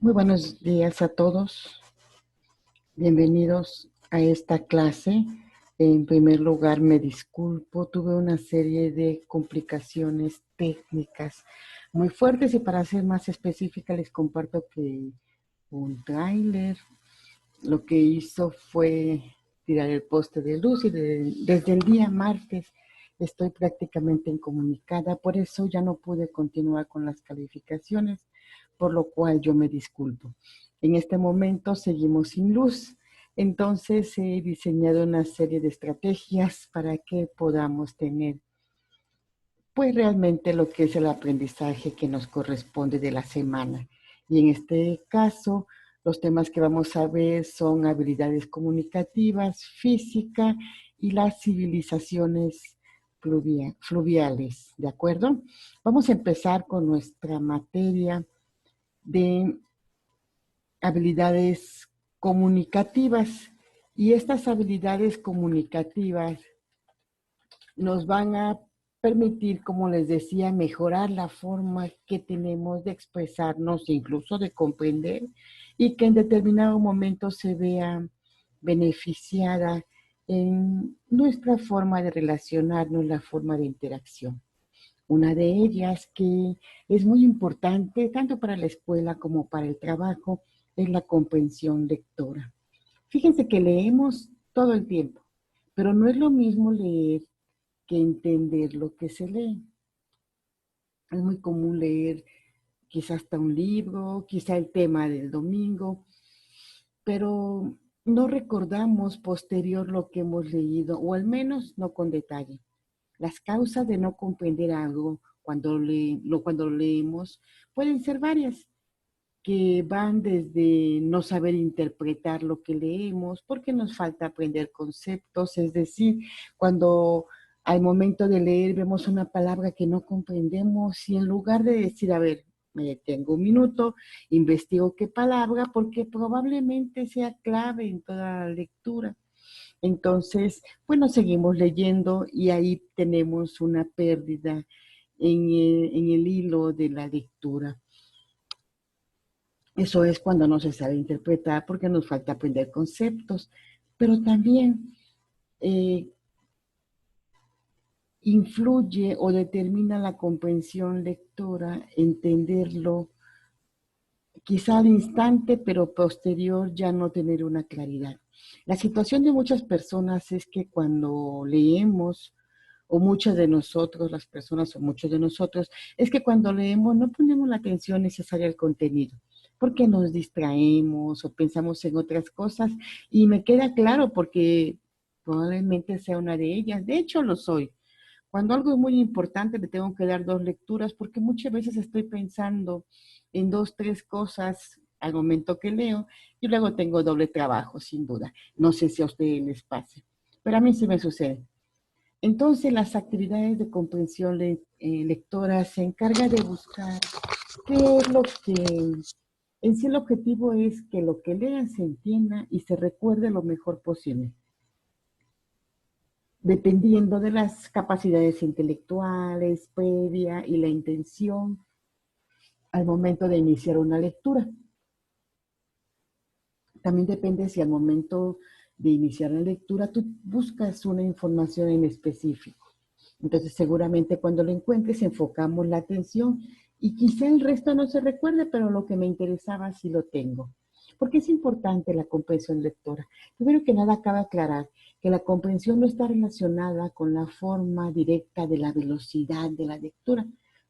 Muy buenos días a todos. Bienvenidos a esta clase. En primer lugar, me disculpo. Tuve una serie de complicaciones técnicas muy fuertes y para ser más específica les comparto que un tráiler lo que hizo fue tirar el poste de luz y desde el día martes estoy prácticamente incomunicada, por eso ya no pude continuar con las calificaciones, por lo cual yo me disculpo. En este momento seguimos sin luz, entonces he diseñado una serie de estrategias para que podamos tener pues realmente lo que es el aprendizaje que nos corresponde de la semana. Y en este caso, los temas que vamos a ver son habilidades comunicativas, física y las civilizaciones fluviales, ¿de acuerdo? Vamos a empezar con nuestra materia de habilidades comunicativas. Y estas habilidades comunicativas nos van a permitir, como les decía, mejorar la forma que tenemos de expresarnos, incluso de comprender, y que en determinado momento se vea beneficiada en nuestra forma de relacionarnos, la forma de interacción. Una de ellas que es muy importante tanto para la escuela como para el trabajo es la comprensión lectora. Fíjense que leemos todo el tiempo, pero no es lo mismo leer que entender lo que se lee. Es muy común leer quizás hasta un libro, quizá el tema del domingo, pero no recordamos posterior lo que hemos leído, o al menos no con detalle. Las causas de no comprender algo cuando lo leemos pueden ser varias, que van desde no saber interpretar lo que leemos, porque nos falta aprender conceptos, es decir, cuando al momento de leer vemos una palabra que no comprendemos y en lugar de decir, a ver, me detengo un minuto, investigo qué palabra, porque probablemente sea clave en toda la lectura. Entonces, bueno, seguimos leyendo y ahí tenemos una pérdida en el hilo de la lectura. Eso es cuando no se sabe interpretar porque nos falta aprender conceptos, pero también eh, influye o determina la comprensión lectora, entenderlo quizá al instante, pero posterior ya no tener una claridad. La situación de muchas personas es que cuando leemos, o muchas de nosotros, las personas o muchos de nosotros, es que cuando leemos no ponemos la atención necesaria al contenido, porque nos distraemos o pensamos en otras cosas, y me queda claro porque probablemente sea una de ellas, de hecho lo soy. Cuando algo es muy importante le tengo que dar dos lecturas porque muchas veces estoy pensando en dos, tres cosas al momento que leo y luego tengo doble trabajo, sin duda. No sé si a ustedes les pase, pero a mí sí me sucede. Entonces, las actividades de comprensión lectora se encarga de buscar qué es lo que, en sí el objetivo es que lo que lean se entienda y se recuerde lo mejor posible, dependiendo de las capacidades intelectuales, previa y la intención al momento de iniciar una lectura. También depende si al momento de iniciar la lectura tú buscas una información en específico. Entonces, seguramente cuando lo encuentres, enfocamos la atención y quizá el resto no se recuerde, pero lo que me interesaba sí lo tengo. Porque es importante la comprensión lectora. Primero que nada, cabe aclarar que la comprensión no está relacionada con la forma directa de la velocidad de la lectura.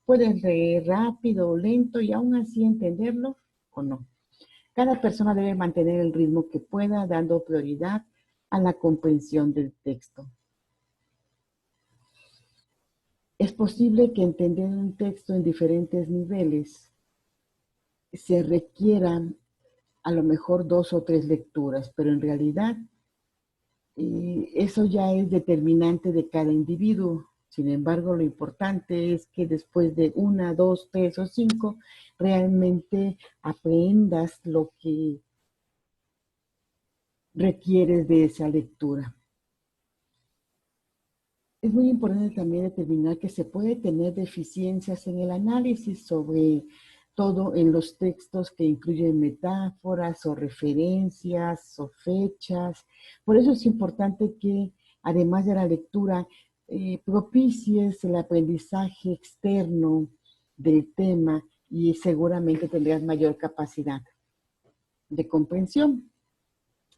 Puedes leer rápido o lento y aún así entenderlo o no. Cada persona debe mantener el ritmo que pueda, dando prioridad a la comprensión del texto. Es posible que entender un texto en diferentes niveles se requieran a lo mejor dos o tres lecturas, pero en realidad eso ya es determinante de cada individuo. Sin embargo, lo importante es que después de una, dos, tres o cinco, realmente aprendas lo que requieres de esa lectura. Es muy importante también determinar que se puede tener deficiencias en el análisis sobre todo en los textos que incluyen metáforas o referencias o fechas. Por eso es importante que, además de la lectura, propicies el aprendizaje externo del tema y seguramente tendrás mayor capacidad de comprensión.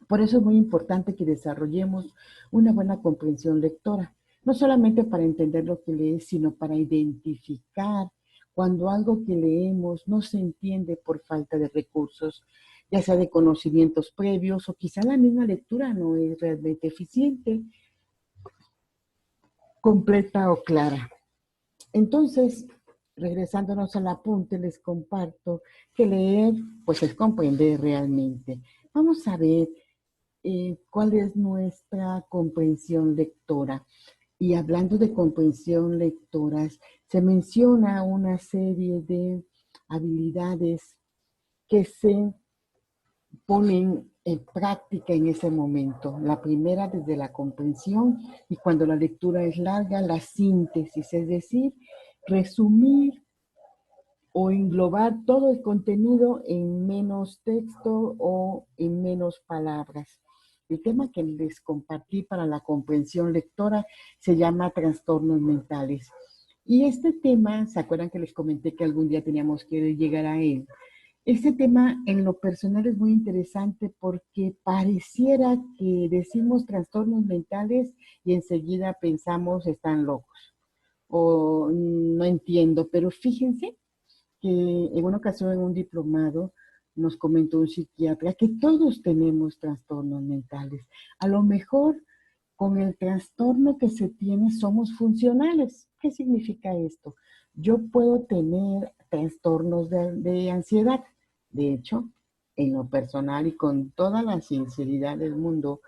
Por eso es muy importante que desarrollemos una buena comprensión lectora, no solamente para entender lo que lees, sino para identificar cuando algo que leemos no se entiende por falta de recursos, ya sea de conocimientos previos o quizá la misma lectura no es realmente eficiente, completa o clara. Entonces, regresándonos al apunte, les comparto que leer, pues es comprender realmente. Vamos a ver cuál es nuestra comprensión lectora. Y hablando de comprensión lectora, se menciona una serie de habilidades que se ponen en práctica en ese momento. La primera desde la comprensión y cuando la lectura es larga, la síntesis, es decir, resumir o englobar todo el contenido en menos texto o en menos palabras. El tema que les compartí para la comprensión lectora se llama trastornos mentales. Y este tema, ¿se acuerdan que les comenté que algún día teníamos que llegar a él? Este tema en lo personal es muy interesante porque pareciera que decimos trastornos mentales y enseguida pensamos están locos o no entiendo, pero fíjense que en una ocasión en un diplomado nos comentó un psiquiatra que todos tenemos trastornos mentales. A lo mejor con el trastorno que se tiene somos funcionales. ¿Qué significa esto? Yo puedo tener trastornos de ansiedad. De hecho, en lo personal y con toda la sinceridad del mundo,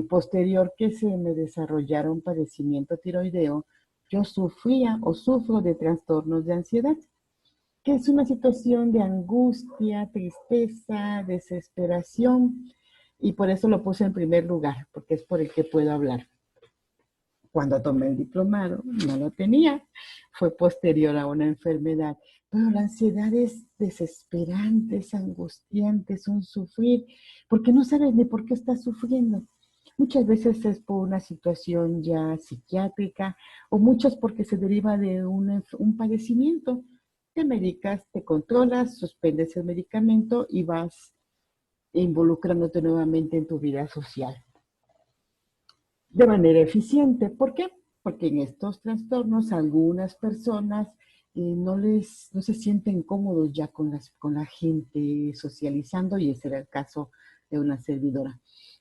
posterior que se me desarrollaron padecimiento tiroideo, yo sufría o sufro de trastornos de ansiedad, que es una situación de angustia, tristeza, desesperación, y por eso lo puse en primer lugar, porque es por el que puedo hablar. Cuando tomé el diplomado, no lo tenía, fue posterior a una enfermedad, pero la ansiedad es desesperante, es angustiante, es un sufrir, porque no sabes ni por qué estás sufriendo. Muchas veces es por una situación ya psiquiátrica o muchas porque se deriva de un padecimiento. Te medicas, te controlas, suspendes el medicamento y vas involucrándote nuevamente en tu vida social de manera eficiente. ¿Por qué? Porque en estos trastornos algunas personas no se sienten cómodos ya con la gente socializando, y ese era el caso de una servidora.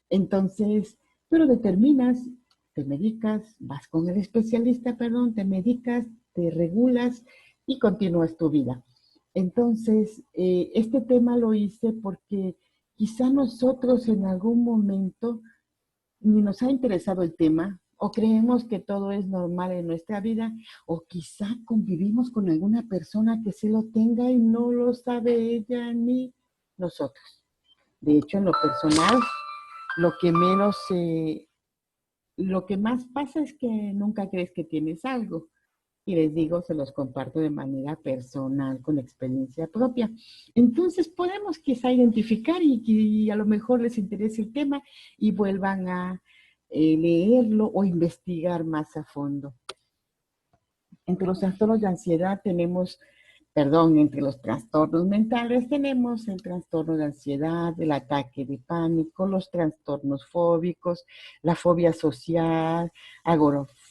Entonces, tú lo determinas, te medicas, vas con el especialista, perdón, te medicas, te regulas y continúas tu vida. Entonces, este tema lo hice porque quizá nosotros en algún momento ni nos ha interesado el tema, o creemos que todo es normal en nuestra vida, o quizá convivimos con alguna persona que se lo tenga y no lo sabe ella ni nosotros. De hecho, en lo personal, lo que menos, lo que más pasa es que nunca crees que tienes algo. Y les digo, se los comparto de manera personal, con experiencia propia. Entonces podemos quizá identificar y a lo mejor les interese el tema y vuelvan a leerlo o investigar más a fondo. Entre los trastornos de ansiedad tenemos, perdón, entre los trastornos mentales tenemos el trastorno de ansiedad, el ataque de pánico, los trastornos fóbicos, la fobia social,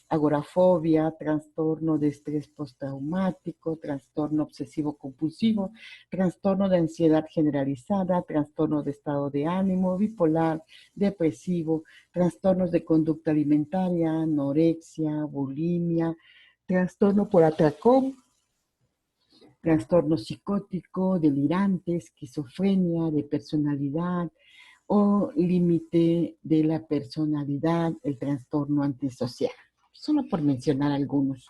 agorafobia, trastorno de estrés postraumático, trastorno obsesivo compulsivo, trastorno de ansiedad generalizada, trastorno de estado de ánimo, bipolar, depresivo, trastornos de conducta alimentaria, anorexia, bulimia, trastorno por atracón, trastorno psicótico, delirante, esquizofrenia de personalidad o límite de la personalidad, el trastorno antisocial, solo por mencionar algunos.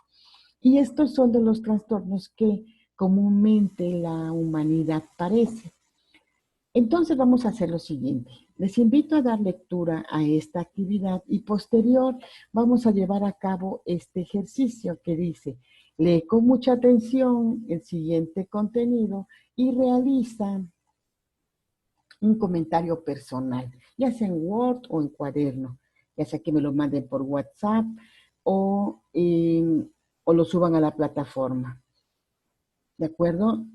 Y estos son de los trastornos que comúnmente la humanidad padece. Entonces vamos a hacer lo siguiente. Les invito a dar lectura a esta actividad y posterior vamos a llevar a cabo este ejercicio que dice: lee con mucha atención el siguiente contenido y realiza un comentario personal, ya sea en Word o en cuaderno, ya sea que me lo manden por WhatsApp o, o lo suban a la plataforma. ¿De acuerdo?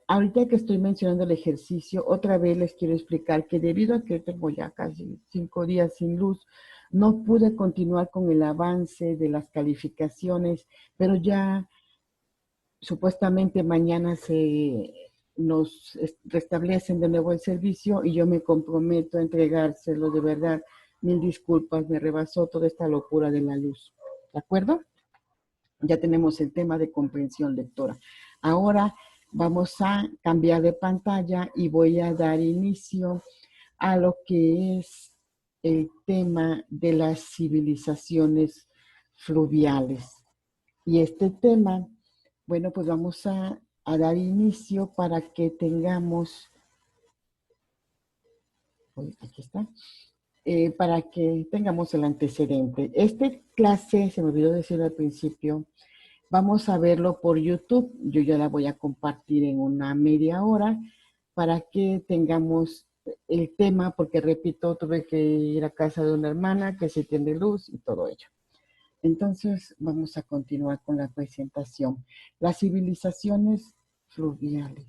Ahorita que estoy mencionando el ejercicio, otra vez les quiero explicar que debido a que tengo ya casi 5 días sin luz, no pude continuar con el avance de las calificaciones, pero ya supuestamente mañana nos restablecen de nuevo el servicio y yo me comprometo a entregárselo de verdad. Mil disculpas, me rebasó toda esta locura de la luz. ¿De acuerdo? Ya tenemos el tema de comprensión lectora. Ahora vamos a cambiar de pantalla y voy a dar inicio a lo que es el tema de las civilizaciones fluviales. Y este tema, bueno, pues vamos a dar inicio para que tengamos, aquí está, para que tengamos el antecedente. Esta clase, se me olvidó decirlo al principio, vamos a verlo por YouTube. Yo ya la voy a compartir en una media hora para que tengamos el tema, porque repito, tuve que ir a casa de una hermana que se tiene luz y todo ello. Entonces, vamos a continuar con la presentación. Las civilizaciones fluviales.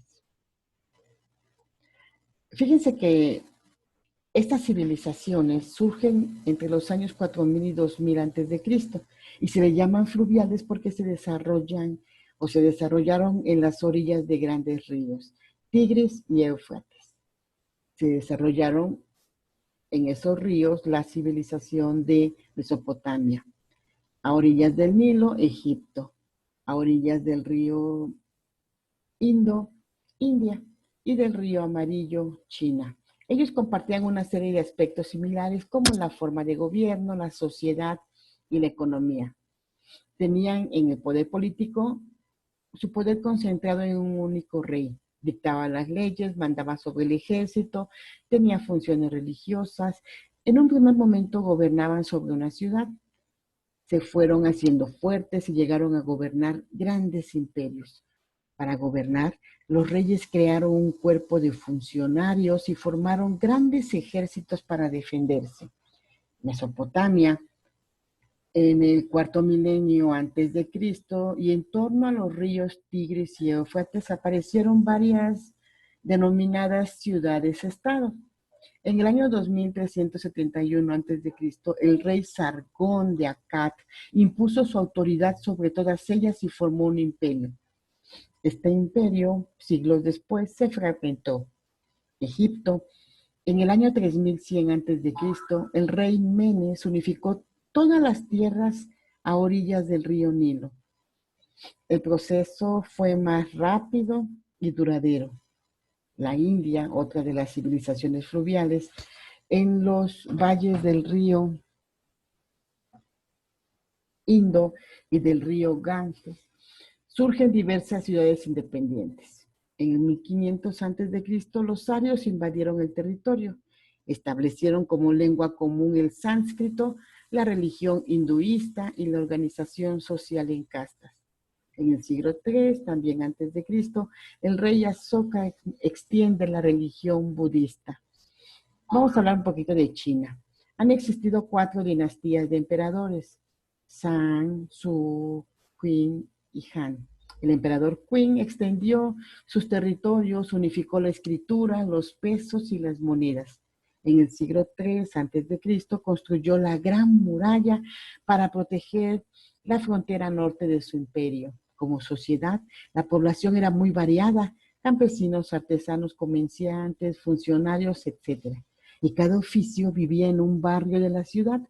Fíjense que estas civilizaciones surgen entre los años 4000 y 2000 antes de Cristo y se le llaman fluviales porque se desarrollan o se desarrollaron en las orillas de grandes ríos, Tigris y Éufrates. Se desarrollaron en esos ríos la civilización de Mesopotamia. A orillas del Nilo, Egipto. A orillas del río Indo, India. Y del río Amarillo, China. Ellos compartían una serie de aspectos similares como la forma de gobierno, la sociedad y la economía. Tenían en el poder político su poder concentrado en un único rey. Dictaba las leyes, mandaba sobre el ejército, tenía funciones religiosas. En un primer momento gobernaban sobre una ciudad. Se fueron haciendo fuertes y llegaron a gobernar grandes imperios. Para gobernar, los reyes crearon un cuerpo de funcionarios y formaron grandes ejércitos para defenderse. Mesopotamia, en el cuarto milenio antes de Cristo, y en torno a los ríos Tigris y Éufrates aparecieron varias denominadas ciudades-estado. En el año 2371 a.C., el rey Sargón de Akkad impuso su autoridad sobre todas ellas y formó un imperio. Este imperio, siglos después, se fragmentó. Egipto, en el año 3100 a.C., el rey Menes unificó todas las tierras a orillas del río Nilo. El proceso fue más rápido y duradero. La India, otra de las civilizaciones fluviales, en los valles del río Indo y del río Ganges, surgen diversas ciudades independientes. En el 1500 a.C., los arios invadieron el territorio. Establecieron como lengua común el sánscrito, la religión hinduista y la organización social en castas. En el siglo III, también antes de Cristo, el rey Asoka extiende la religión budista. Vamos a hablar un poquito de China. Han existido 4 dinastías de emperadores: Shang, Su, Qin y Han. El emperador Qin extendió sus territorios, unificó la escritura, los pesos y las monedas. En el siglo III a.C. construyó la Gran Muralla para proteger la frontera norte de su imperio. Como sociedad, la población era muy variada: campesinos, artesanos, comerciantes, funcionarios, etc. Y cada oficio vivía en un barrio de la ciudad.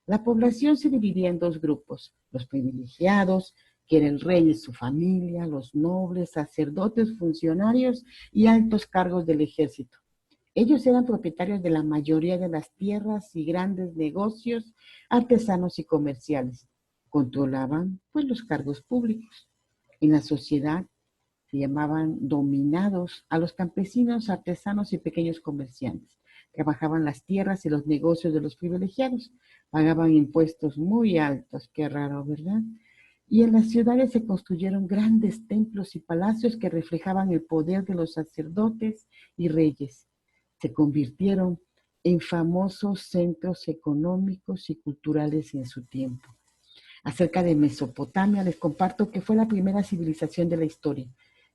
La población se dividía en 2 grupos: los privilegiados, que era el rey y su familia; los nobles, sacerdotes, funcionarios y altos cargos del ejército. Ellos eran propietarios de la mayoría de las tierras y grandes negocios, artesanos y comerciales. Controlaban, pues, los cargos públicos. En la sociedad se llamaban dominados a los campesinos, artesanos y pequeños comerciantes. Trabajaban las tierras y los negocios de los privilegiados. Pagaban impuestos muy altos, qué raro, ¿verdad? Y en las ciudades se construyeron grandes templos y palacios que reflejaban el poder de los sacerdotes y reyes. Se convirtieron en famosos centros económicos y culturales en su tiempo. Acerca de Mesopotamia, les comparto que fue la primera civilización de la historia.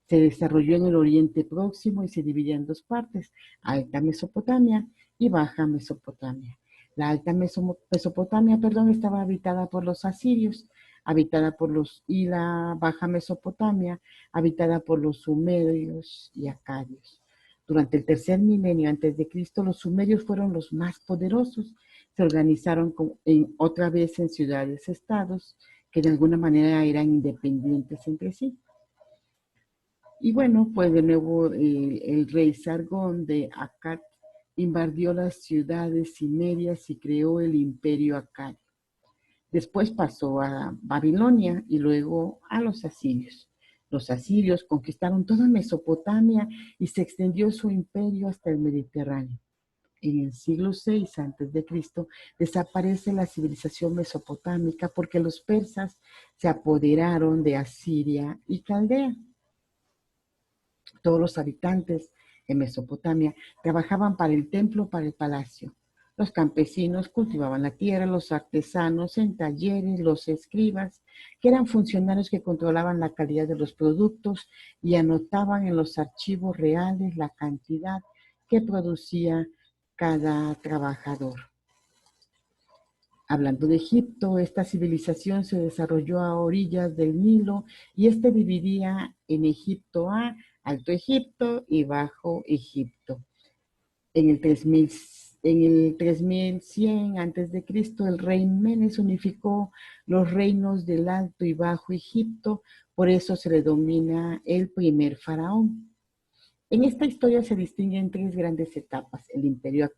Se desarrolló en el Oriente Próximo y se dividía en dos partes, Alta Mesopotamia y Baja Mesopotamia. La Alta Mesopotamia, estaba habitada por los asirios, y la Baja Mesopotamia, habitada por los sumerios y acadios. Durante el tercer milenio antes de Cristo, los sumerios fueron los más poderosos. Se organizaron otra vez en ciudades-estados que de alguna manera eran independientes entre sí. Y bueno, pues de nuevo el rey Sargón de Akkad invadió las ciudades cimerias y creó el imperio acadio. Después pasó a Babilonia y luego a los asirios. Los asirios conquistaron toda Mesopotamia y se extendió su imperio hasta el Mediterráneo. En el siglo VI a.C. desaparece la civilización mesopotámica porque los persas se apoderaron de Asiria y Caldea. Todos los habitantes en Mesopotamia trabajaban para el templo, para el palacio. Los campesinos cultivaban la tierra, los artesanos en talleres, los escribas, que eran funcionarios que controlaban la calidad de los productos y anotaban en los archivos reales la cantidad que producía cada trabajador. Hablando de Egipto, esta civilización se desarrolló a orillas del Nilo y dividía en Egipto A, Alto Egipto y Bajo Egipto. En el 3100 a.C., el rey Menes unificó los reinos del Alto y Bajo Egipto, por eso se le denomina el primer faraón. En esta historia se distinguen tres grandes etapas: el imperio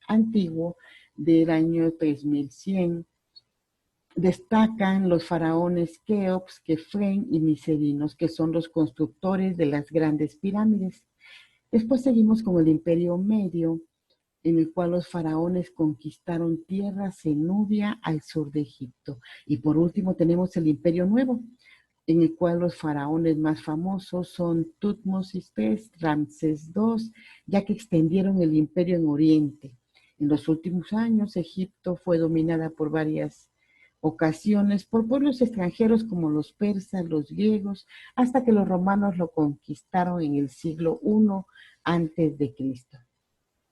antiguo del año 3100. Destacan los faraones Keops, Kefren y Miserinos, que son los constructores de las grandes pirámides. Después seguimos con el imperio medio, en el cual los faraones conquistaron tierras en Nubia al sur de Egipto. Y por último tenemos el imperio nuevo, en el cual los faraones más famosos son Tutmosis I, Ramsés II, ya que extendieron el imperio en Oriente. En los últimos años, Egipto fue dominada por varias ocasiones por pueblos extranjeros como los persas, los griegos, hasta que los romanos lo conquistaron en el siglo I antes de Cristo.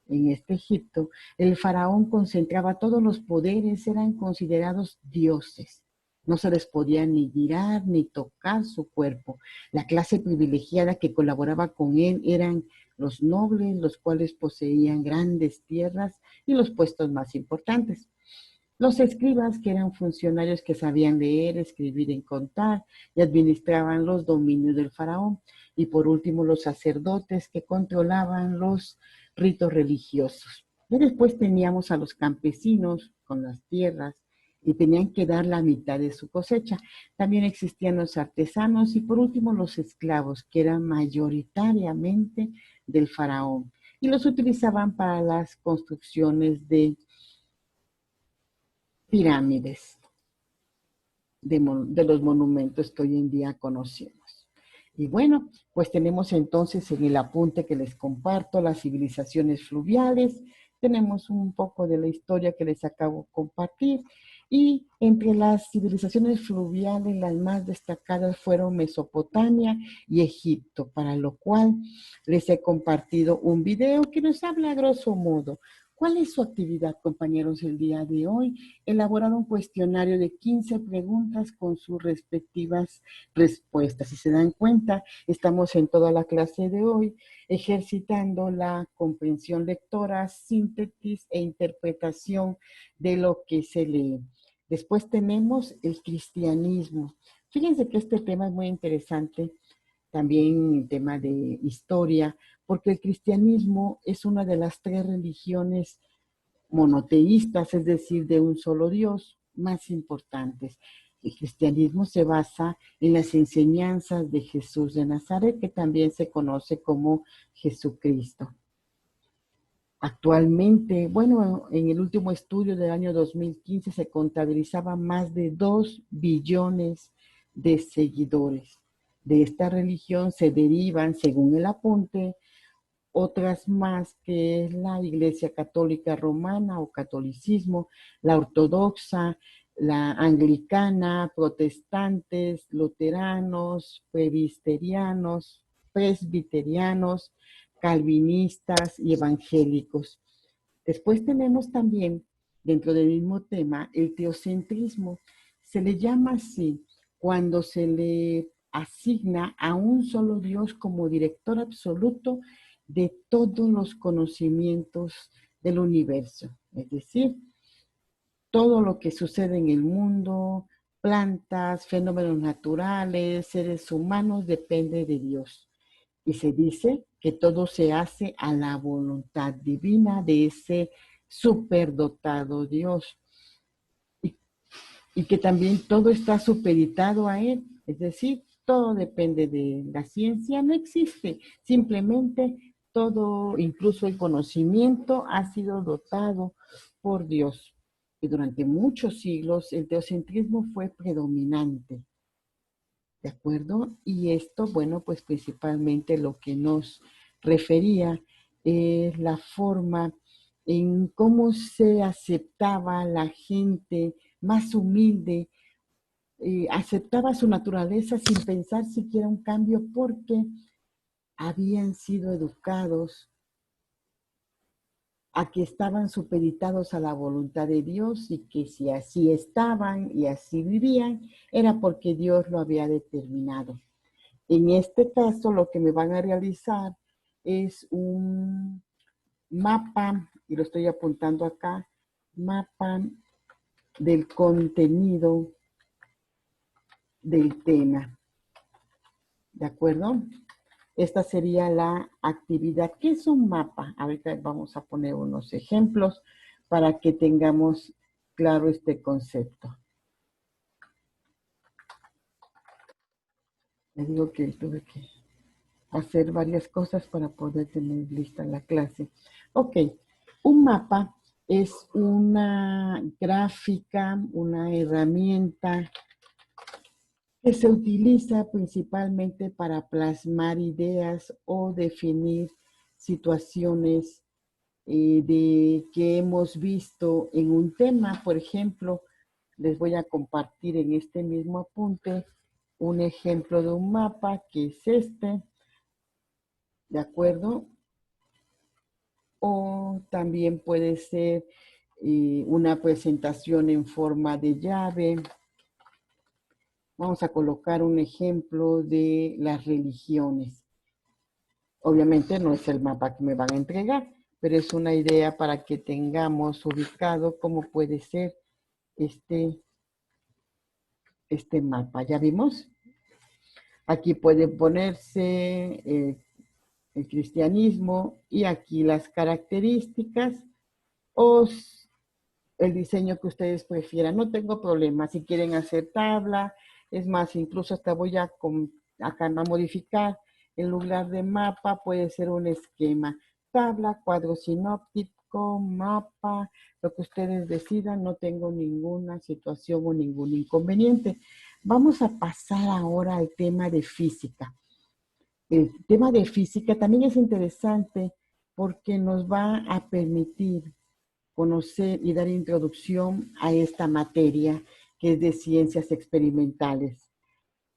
En este Egipto, el faraón concentraba todos los poderes, eran considerados dioses. No se les podía ni mirar ni tocar su cuerpo. La clase privilegiada que colaboraba con él eran los nobles, los cuales poseían grandes tierras y los puestos más importantes. Los escribas, que eran funcionarios que sabían leer, escribir y contar y administraban los dominios del faraón. Y por último, los sacerdotes, que controlaban los ritos religiosos. Y después teníamos a los campesinos con las tierras y tenían que dar la mitad de su cosecha. También existían los artesanos y por último los esclavos, que eran mayoritariamente del faraón y los utilizaban para las construcciones de pirámides, de los monumentos que hoy en día conocemos. Y bueno, pues tenemos entonces en el apunte que les comparto las civilizaciones fluviales, tenemos un poco de la historia que les acabo de compartir, y entre las civilizaciones fluviales las más destacadas fueron Mesopotamia y Egipto, para lo cual les he compartido un video que nos habla a grosso modo. ¿Cuál es su actividad, compañeros, el día de hoy? Elaborar un cuestionario de 15 preguntas con sus respectivas respuestas. Si se dan cuenta, estamos en toda la clase de hoy ejercitando la comprensión lectora, síntesis e interpretación de lo que se lee. Después tenemos el cristianismo. Fíjense que este tema es muy interesante, también el tema de historia, porque el cristianismo es una de las tres religiones monoteístas, es decir, de un solo Dios, más importantes. El cristianismo se basa en las enseñanzas de Jesús de Nazaret, que también se conoce como Jesucristo. Actualmente, bueno, en el último estudio del año 2015 se contabilizaban más de 2 billones de seguidores. De esta religión se derivan, según el apunte, otras más, que es la Iglesia Católica Romana o catolicismo, la ortodoxa, la anglicana, protestantes, luteranos, presbiterianos, calvinistas y evangélicos. Después tenemos también, dentro del mismo tema, el teocentrismo. Se le llama así cuando se le asigna a un solo Dios como director absoluto de todos los conocimientos del universo. Es decir, todo lo que sucede en el mundo, plantas, fenómenos naturales, seres humanos, depende de Dios. Y se dice que todo se hace a la voluntad divina de ese superdotado Dios. Y que también todo está supeditado a Él. Es decir, todo depende de la ciencia, no existe. Simplemente todo, incluso el conocimiento, ha sido dotado por Dios. Y durante muchos siglos el teocentrismo fue predominante. ¿De acuerdo? Y esto, bueno, pues principalmente lo que nos refería es la forma en cómo se aceptaba la gente más humilde, aceptaba su naturaleza sin pensar siquiera un cambio porque habían sido educados a que estaban supeditados a la voluntad de Dios y que si así estaban y así vivían, era porque Dios lo había determinado. En este caso, lo que me van a realizar es un mapa, y lo estoy apuntando acá, mapa del contenido del tema. ¿De acuerdo? Esta sería la actividad. ¿Qué es un mapa? Ahorita vamos a poner unos ejemplos para que tengamos claro este concepto. Les digo que tuve que hacer varias cosas para poder tener lista la clase. Ok, un mapa es una gráfica, una herramienta que se utiliza principalmente para plasmar ideas o definir situaciones que hemos visto en un tema. Por ejemplo, les voy a compartir en este mismo apunte un ejemplo de un mapa que es este, ¿de acuerdo? O también puede ser una presentación en forma de llave. Vamos a colocar un ejemplo de las religiones. Obviamente no es el mapa que me van a entregar, pero es una idea para que tengamos ubicado cómo puede ser este mapa. ¿Ya vimos? Aquí puede ponerse el cristianismo y aquí las características o el diseño que ustedes prefieran. No tengo problema. Si quieren hacer tabla, es más, incluso hasta voy a acá a modificar. En lugar de mapa puede ser un esquema. Tabla, cuadro sinóptico, mapa, lo que ustedes decidan. No tengo ninguna situación o ningún inconveniente. Vamos a pasar ahora al tema de física. El tema de física también es interesante porque nos va a permitir conocer y dar introducción a esta materia que es de ciencias experimentales.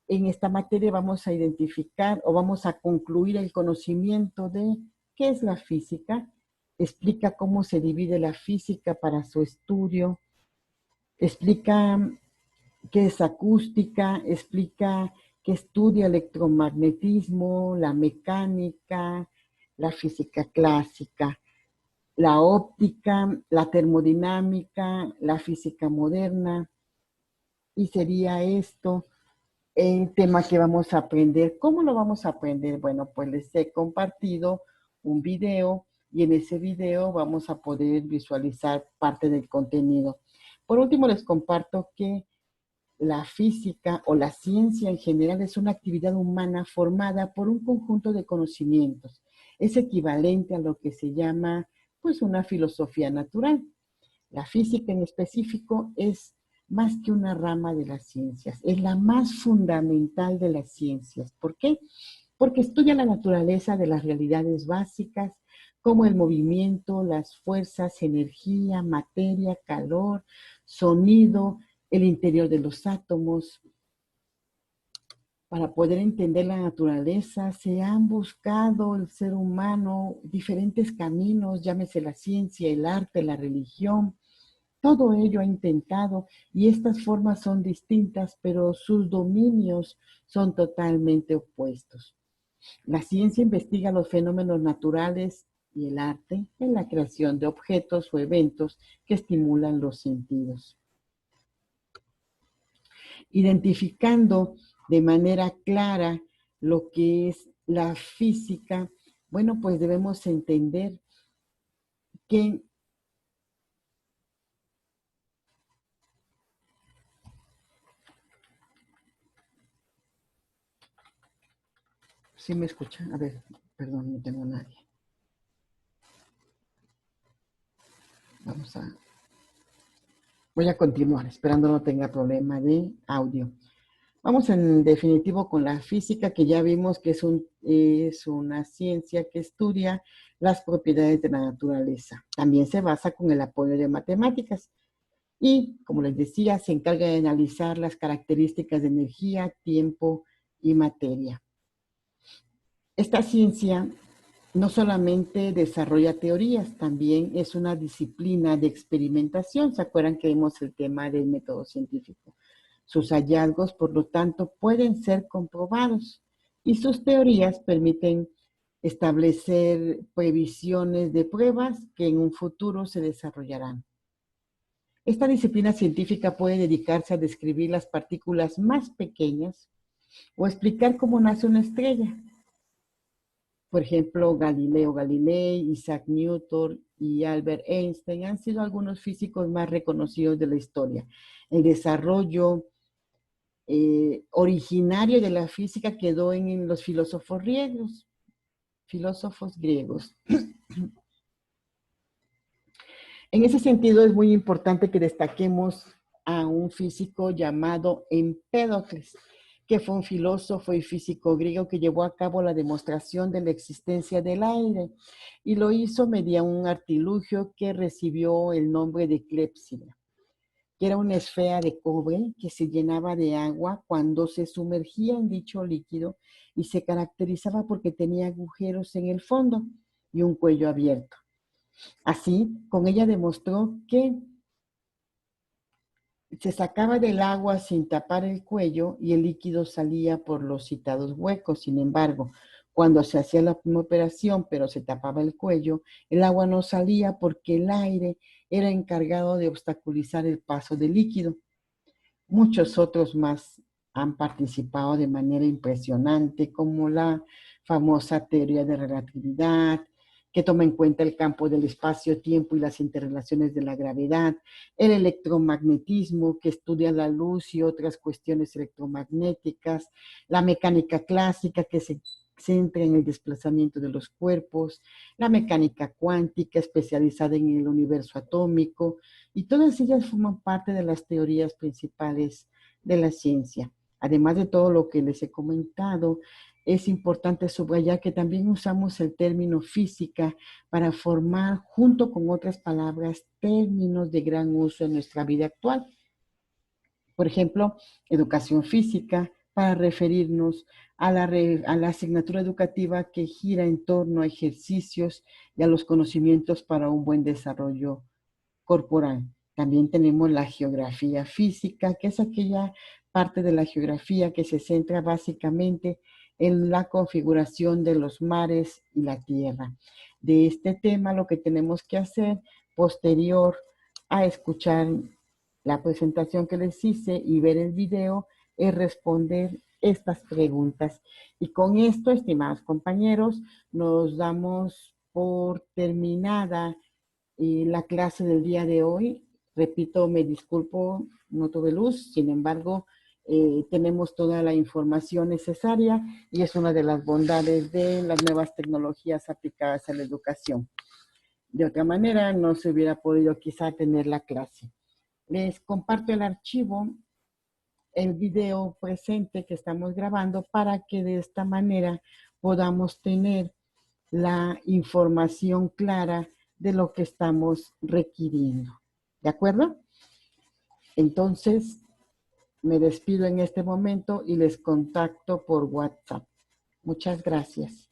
En esta materia vamos a identificar o vamos a concluir el conocimiento de qué es la física, explica cómo se divide la física para su estudio, explica qué es acústica, explica que estudia electromagnetismo, la mecánica, la física clásica, la óptica, la termodinámica, la física moderna, y sería esto el tema que vamos a aprender. ¿Cómo lo vamos a aprender? Bueno, pues les he compartido un video y en ese video vamos a poder visualizar parte del contenido. Por último, les comparto que la física o la ciencia en general es una actividad humana formada por un conjunto de conocimientos. Es equivalente a lo que se llama, pues, una filosofía natural. La física en específico es más que una rama de las ciencias. Es la más fundamental de las ciencias. ¿Por qué? Porque estudia la naturaleza de las realidades básicas, como el movimiento, las fuerzas, energía, materia, calor, sonido, el interior de los átomos. Para poder entender la naturaleza, se han buscado el ser humano diferentes caminos, llámese la ciencia, el arte, la religión. Todo ello ha intentado y estas formas son distintas, pero sus dominios son totalmente opuestos. La ciencia investiga los fenómenos naturales y el arte en la creación de objetos o eventos que estimulan los sentidos. Identificando de manera clara lo que es la física, bueno, pues debemos entender que ¿sí me escuchan? A ver, perdón, no tengo a nadie. Voy a continuar, esperando no tenga problema de audio. Vamos en definitivo con la física, que ya vimos que es una ciencia que estudia las propiedades de la naturaleza. También se basa con el apoyo de matemáticas. Y, como les decía, se encarga de analizar las características de energía, tiempo y materia. Esta ciencia no solamente desarrolla teorías, también es una disciplina de experimentación. ¿Se acuerdan que vimos el tema del método científico? Sus hallazgos, por lo tanto, pueden ser comprobados y sus teorías permiten establecer previsiones de pruebas que en un futuro se desarrollarán. Esta disciplina científica puede dedicarse a describir las partículas más pequeñas o explicar cómo nace una estrella. Por ejemplo, Galileo Galilei, Isaac Newton y Albert Einstein han sido algunos físicos más reconocidos de la historia. El desarrollo originario de la física quedó en los filósofos griegos. En ese sentido, es muy importante que destaquemos a un físico llamado Empédocles, que fue un filósofo y físico griego que llevó a cabo la demostración de la existencia del aire y lo hizo mediante un artilugio que recibió el nombre de clepsidra, que era una esfera de cobre que se llenaba de agua cuando se sumergía en dicho líquido y se caracterizaba porque tenía agujeros en el fondo y un cuello abierto. Así, con ella demostró que se sacaba del agua sin tapar el cuello y el líquido salía por los citados huecos. Sin embargo, cuando se hacía la misma operación, pero se tapaba el cuello, el agua no salía porque el aire era encargado de obstaculizar el paso del líquido. Muchos otros más han participado de manera impresionante, como la famosa teoría de relatividad, que toma en cuenta el campo del espacio-tiempo y las interrelaciones de la gravedad, el electromagnetismo, que estudia la luz y otras cuestiones electromagnéticas, la mecánica clásica, que se centra en el desplazamiento de los cuerpos, la mecánica cuántica, especializada en el universo atómico, y todas ellas forman parte de las teorías principales de la ciencia. Además de todo lo que les he comentado, es importante subrayar que también usamos el término física para formar, junto con otras palabras, términos de gran uso en nuestra vida actual. Por ejemplo, educación física, para referirnos a la asignatura educativa que gira en torno a ejercicios y a los conocimientos para un buen desarrollo corporal. También tenemos la geografía física, que es aquella parte de la geografía que se centra básicamente en la configuración de los mares y la tierra. De este tema, lo que tenemos que hacer posterior a escuchar la presentación que les hice y ver el video es responder estas preguntas. Y con esto, estimados compañeros, nos damos por terminada la clase del día de hoy. Repito, me disculpo, no tuve luz, sin embargo, tenemos toda la información necesaria y es una de las bondades de las nuevas tecnologías aplicadas a la educación. De otra manera, no se hubiera podido quizá tener la clase. Les comparto el archivo, el video presente que estamos grabando para que de esta manera podamos tener la información clara de lo que estamos requiriendo. ¿De acuerdo? Entonces, me despido en este momento y les contacto por WhatsApp. Muchas gracias.